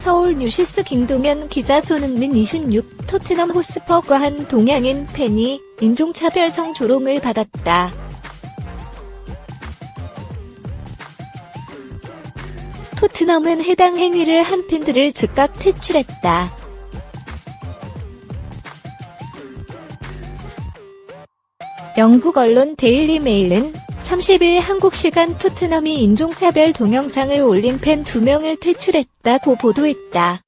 서울 뉴시스 김동현 기자. 손흥민 26, 토트넘 호스퍼과 한 동양인 팬이 인종차별성 조롱을 받았다. 토트넘은 해당 행위를 한 팬들을 즉각 퇴출했다. 영국 언론 데일리 메일은 30일 한국 시간 토트넘이 인종차별 동영상을 올린 팬 2명을 퇴출했다고 보도했다.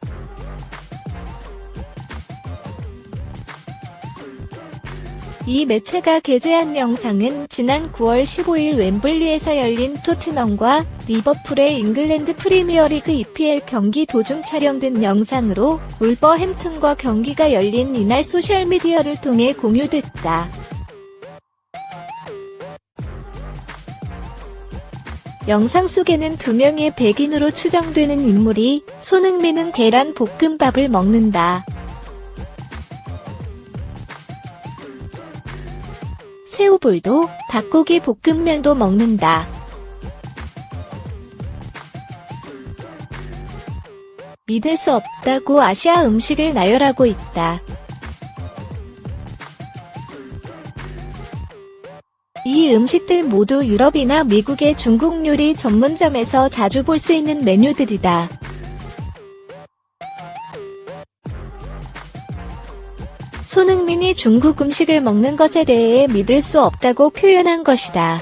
이 매체가 게재한 영상은 지난 9월 15일 웸블리에서 열린 토트넘과 리버풀의 잉글랜드 프리미어리그 EPL 경기 도중 촬영된 영상으로 울버햄튼과 경기가 열린 이날 소셜미디어를 통해 공유됐다. 영상 속에는 2명의 백인으로 추정되는 인물이 손흥민은 계란 볶음밥을 먹는다. 새우볼도 닭고기 볶음면도 먹는다. 믿을 수 없다고 아시아 음식을 나열하고 있다. 이 음식들 모두 유럽이나 미국의 중국 요리 전문점에서 자주 볼 수 있는 메뉴들이다. 손흥민이 중국 음식을 먹는 것에 대해 믿을 수 없다고 표현한 것이다.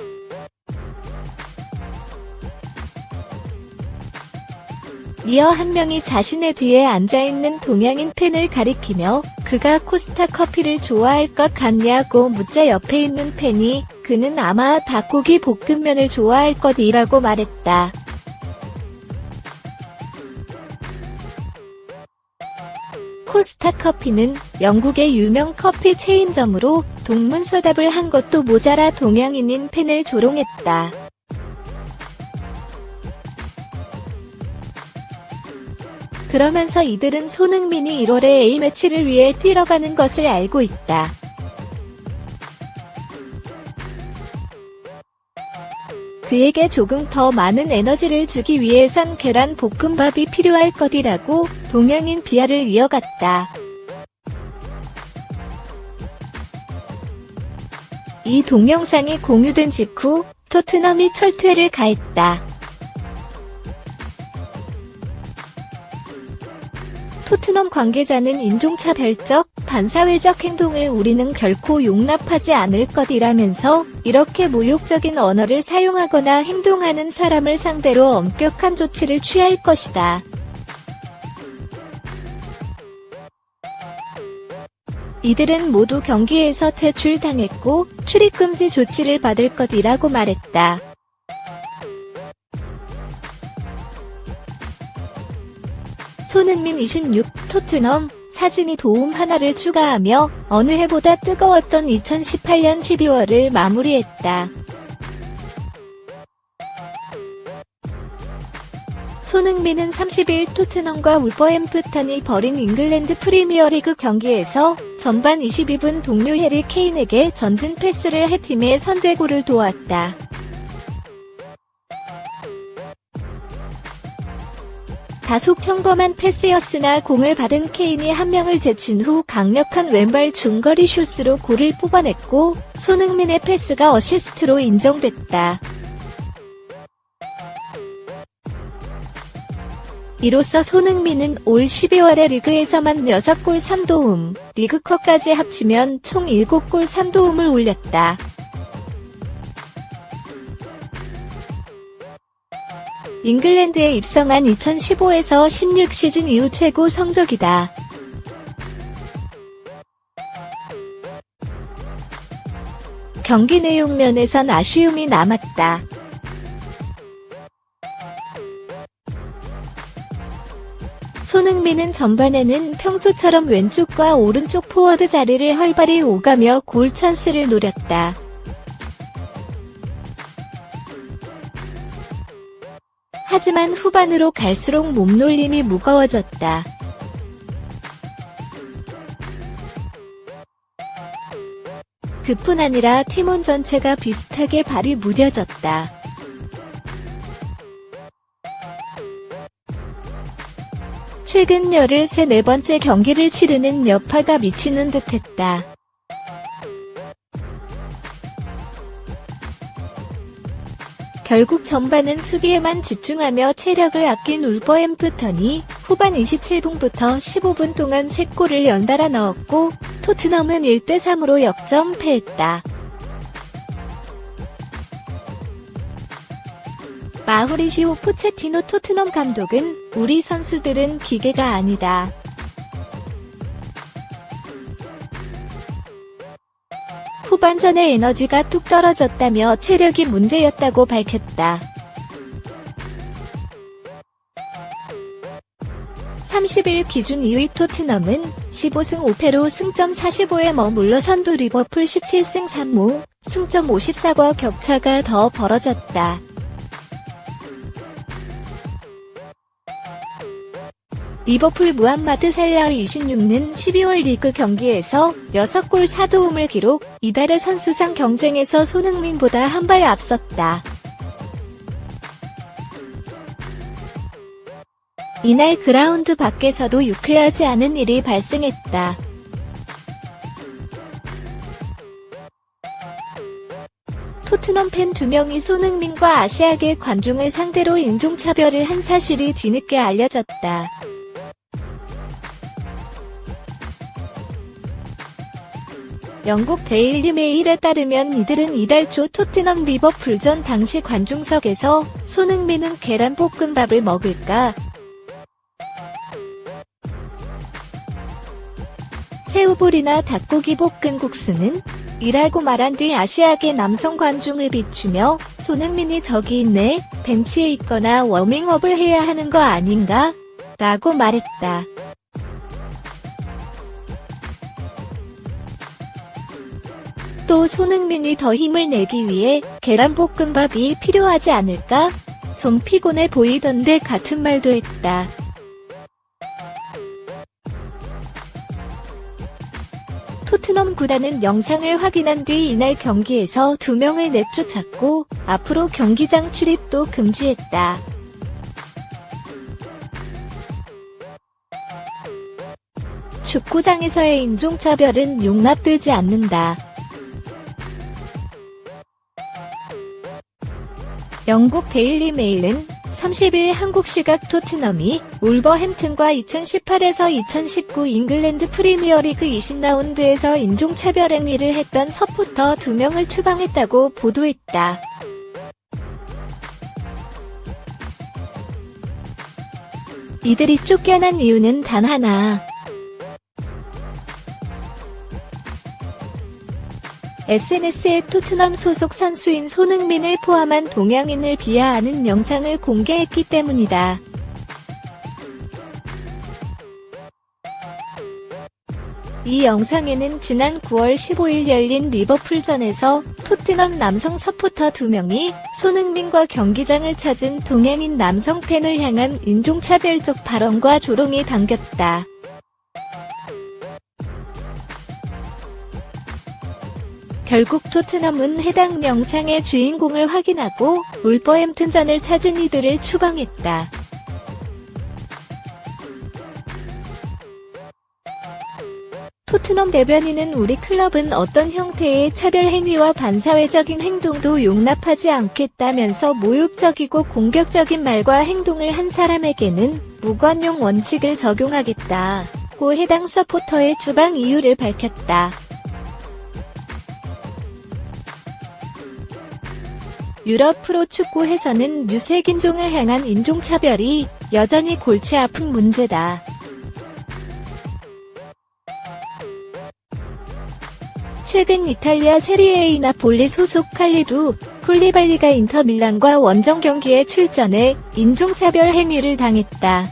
이어 한 명이 자신의 뒤에 앉아있는 동양인 팬을 가리키며 그가 코스타 커피를 좋아할 것 같냐고 묻자 옆에 있는 팬이 그는 아마 닭고기 볶음면을 좋아할 것이라고 말했다. 코스타 커피는 영국의 유명 커피 체인점으로 동문서답을 한 것도 모자라 동양인인 팬을 조롱했다. 그러면서 이들은 손흥민이 1월에 A매치를 위해 뛰러 가는 것을 알고 있다. 그에게 조금 더 많은 에너지를 주기 위해선 계란 볶음밥이 필요할 것이라고 동양인 비하를 이어갔다. 이 동영상이 공유된 직후 토트넘이 철퇴를 가했다. 토트넘 관계자는 인종차별적, 반사회적 행동을 우리는 결코 용납하지 않을 것이라면서 이렇게 모욕적인 언어를 사용하거나 행동하는 사람을 상대로 엄격한 조치를 취할 것이다. 이들은 모두 경기에서 퇴출당했고 출입금지 조치를 받을 것이라고 말했다. 손흥민 26, 토트넘, 사진이 도움 하나를 추가하며 어느 해보다 뜨거웠던 2018년 12월을 마무리했다. 손흥민은 30일 토트넘과 울버햄프턴이 벌인 잉글랜드 프리미어리그 경기에서 전반 22분 동료 해리 케인에게 전진 패스를 해 팀의 선제골을 도왔다. 다소 평범한 패스였으나 공을 받은 케인이 한 명을 제친 후 강력한 왼발 중거리 슛으로 골을 뽑아냈고 손흥민의 패스가 어시스트로 인정됐다. 이로써 손흥민은 올 12월에 리그에서만 6골 3도움, 리그컵까지 합치면 총 7골 3도움을 올렸다. 잉글랜드에 입성한 2015에서 16 시즌 이후 최고 성적이다. 경기 내용 면에선 아쉬움이 남았다. 손흥민은 전반에는 평소처럼 왼쪽과 오른쪽 포워드 자리를 활발히 오가며 골 찬스를 노렸다. 하지만 후반으로 갈수록 몸놀림이 무거워졌다. 그뿐 아니라 팀원 전체가 비슷하게 발이 무뎌졌다. 최근 열흘새 네 번째 경기를 치르는 여파가 미치는 듯했다. 결국 전반은 수비에만 집중하며 체력을 아낀 울버햄프턴이 후반 27분부터 15분 동안 3골을 연달아 넣었고 토트넘은 1대3으로 역전패했다. 마우리시오 포체티노 토트넘 감독은 "우리 선수들은 기계가 아니다. 후반전에 에너지가 뚝 떨어졌다며 체력이 문제였다고 밝혔다. 30일 기준 2위 토트넘은 15승 5패로 승점 45에 머물러 선두 리버풀 17승 3무, 승점 54과 격차가 더 벌어졌다. 리버풀 무함마드 살라흐 26는 12월 리그 경기에서 6골 4도움을 기록, 이달의 선수상 경쟁에서 손흥민보다 한 발 앞섰다. 이날 그라운드 밖에서도 유쾌하지 않은 일이 발생했다. 토트넘 팬 2명이 손흥민과 아시아계 관중을 상대로 인종차별을 한 사실이 뒤늦게 알려졌다. 영국 데일리 메일에 따르면 이들은 이달 초 토트넘 리버풀전 당시 관중석에서 "손흥민은 계란볶음밥을 먹을까? 새우볼이나 닭고기 볶은 국수는?" 이라고 말한 뒤 아시아계 남성 관중을 비추며 "손흥민이 저기 있네, 벤치에 있거나 워밍업을 해야 하는 거 아닌가? 라고 말했다. 또 "손흥민이 더 힘을 내기 위해 계란볶음밥이 필요하지 않을까? 좀 피곤해 보이던데" 같은 말도 했다. 토트넘 구단은 영상을 확인한 뒤 이날 경기에서 2명을 내쫓았고 앞으로 경기장 출입도 금지했다. 축구장에서의 인종차별은 용납되지 않는다. 영국 데일리 메일은 30일 한국 시각 토트넘이 울버햄튼과 2018에서 2019 잉글랜드 프리미어리그 20라운드에서 인종차별 행위를 했던 서포터 2명을 추방했다고 보도했다. 이들이 쫓겨난 이유는 단 하나. SNS에 토트넘 소속 선수인 손흥민을 포함한 동양인을 비하하는 영상을 공개했기 때문이다. 이 영상에는 지난 9월 15일 열린 리버풀전에서 토트넘 남성 서포터 2명이 손흥민과 경기장을 찾은 동양인 남성 팬을 향한 인종차별적 발언과 조롱이 담겼다. 결국 토트넘은 해당 영상의 주인공을 확인하고 울버햄튼전을 찾은 이들을 추방했다. 토트넘 대변인은 "우리 클럽은 어떤 형태의 차별 행위와 반사회적인 행동도 용납하지 않겠다면서 모욕적이고 공격적인 말과 행동을 한 사람에게는 무관용 원칙을 적용하겠다"고 해당 서포터의 추방 이유를 밝혔다. 유럽 프로축구에서는 유색인종을 향한 인종차별이 여전히 골치 아픈 문제다. 최근 이탈리아 세리에A 나폴리 소속 칼리두 쿨리발리가 인터밀란과 원정 경기에 출전해 인종차별 행위를 당했다.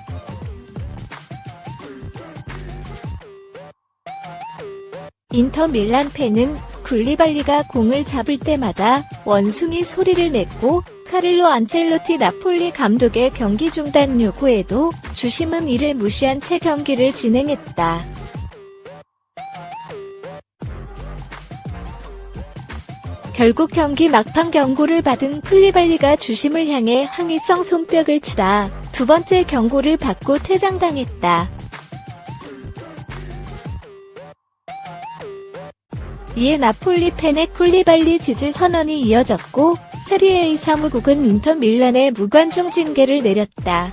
인터밀란 팬은 쿨리발리가 공을 잡을 때마다 원숭이 소리를 냈고 카를로 안첼로티 나폴리 감독의 경기 중단 요구에도 주심은 이를 무시한 채 경기를 진행했다. 결국 경기 막판 경고를 받은 쿨리발리가 주심을 향해 항의성 손뼉을 치다 두 번째 경고를 받고 퇴장당했다. 이에 나폴리 팬의 쿨리발리 지지 선언이 이어졌고 세리에A 사무국은 인터 밀란에 무관중 징계를 내렸다.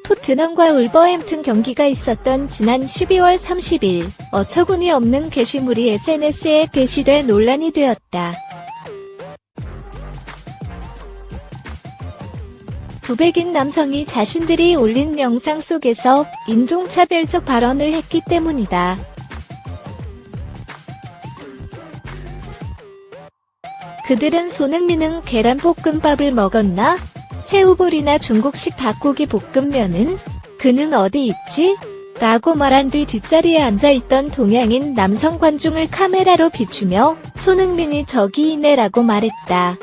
토트넘과 울버햄튼 경기가 있었던 지난 12월 30일 어처구니 없는 게시물이 SNS에 게시돼 논란이 되었다. 두 백인 남성이 자신들이 올린 영상 속에서 인종차별적 발언을 했기 때문이다. 그들은 손흥민은 계란볶음밥을 먹었나? 새우볼이나 중국식 닭고기 볶음면은? 그는 어디 있지? 라고 말한 뒤 뒷자리에 앉아있던 동양인 남성 관중을 카메라로 비추며 손흥민이 저기 있네 라고 말했다.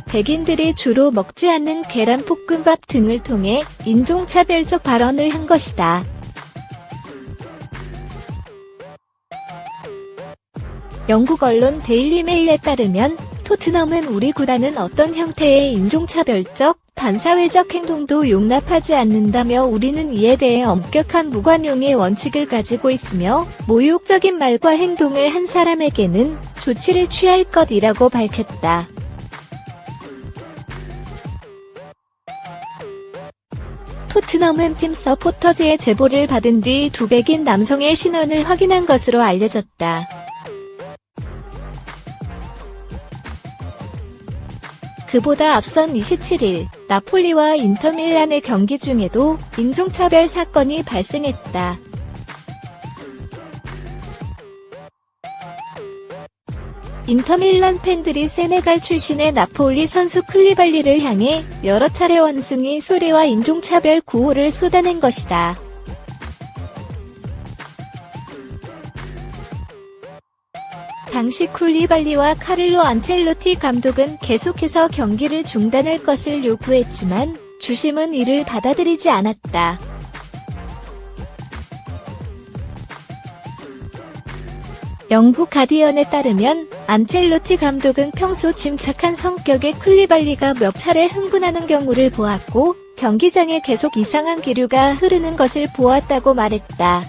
백인들이 주로 먹지 않는 계란볶음밥 등을 통해 인종차별적 발언을 한 것이다. 영국 언론 데일리 메일에 따르면 토트넘은 우리 구단은 어떤 형태의 인종차별적, 반사회적 행동도 용납하지 않는다며 우리는 이에 대해 엄격한 무관용의 원칙을 가지고 있으며 모욕적인 말과 행동을 한 사람에게는 조치를 취할 것이라고 밝혔다. 토트넘은 팀 서포터즈의 제보를 받은 뒤 두 백인 남성의 신원을 확인한 것으로 알려졌다. 그보다 앞선 27일 나폴리와 인터밀란의 경기 중에도 인종차별 사건이 발생했다. 인터밀란 팬들이 세네갈 출신의 나폴리 선수 쿨리발리를 향해 여러 차례 원숭이 소리와 인종차별 구호를 쏟아낸 것이다. 당시 쿨리발리와 카를로 안첼로티 감독은 계속해서 경기를 중단할 것을 요구했지만 주심은 이를 받아들이지 않았다. 영국 가디언에 따르면 안첼로티 감독은 평소 침착한 성격의 쿨리발리가 몇 차례 흥분하는 경우를 보았고 경기장에 계속 이상한 기류가 흐르는 것을 보았다고 말했다.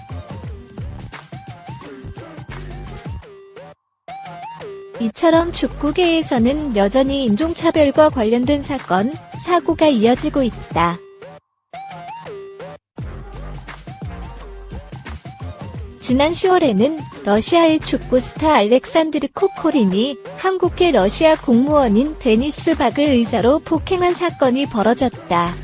이처럼 축구계에서는 여전히 인종차별과 관련된 사건, 사고가 이어지고 있다. 지난 10월에는 러시아의 축구 스타 알렉산드르 코코린이 한국계 러시아 공무원인 데니스 박을 의자로 폭행한 사건이 벌어졌다.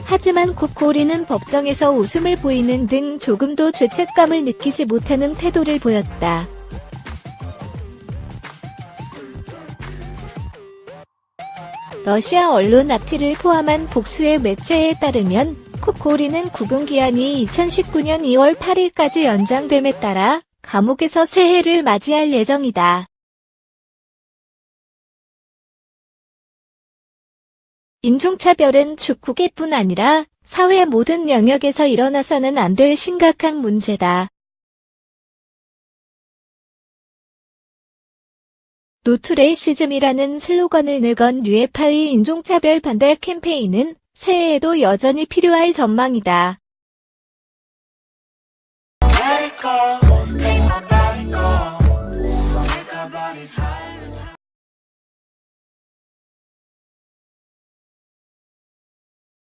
하지만 코코린은 법정에서 웃음을 보이는 등 조금도 죄책감을 느끼지 못하는 태도를 보였다. 러시아 언론 아티를 포함한 복수의 매체에 따르면 코코린은 구금기한이 2019년 2월 8일까지 연장됨에 따라 감옥에서 새해를 맞이할 예정이다. 인종차별은 축구계뿐 아니라 사회 모든 영역에서 일어나서는 안 될 심각한 문제다. 노투 레이시즘이라는 슬로건을 내건 UEFA의 인종차별 반대 캠페인은 새해에도 여전히 필요할 전망이다.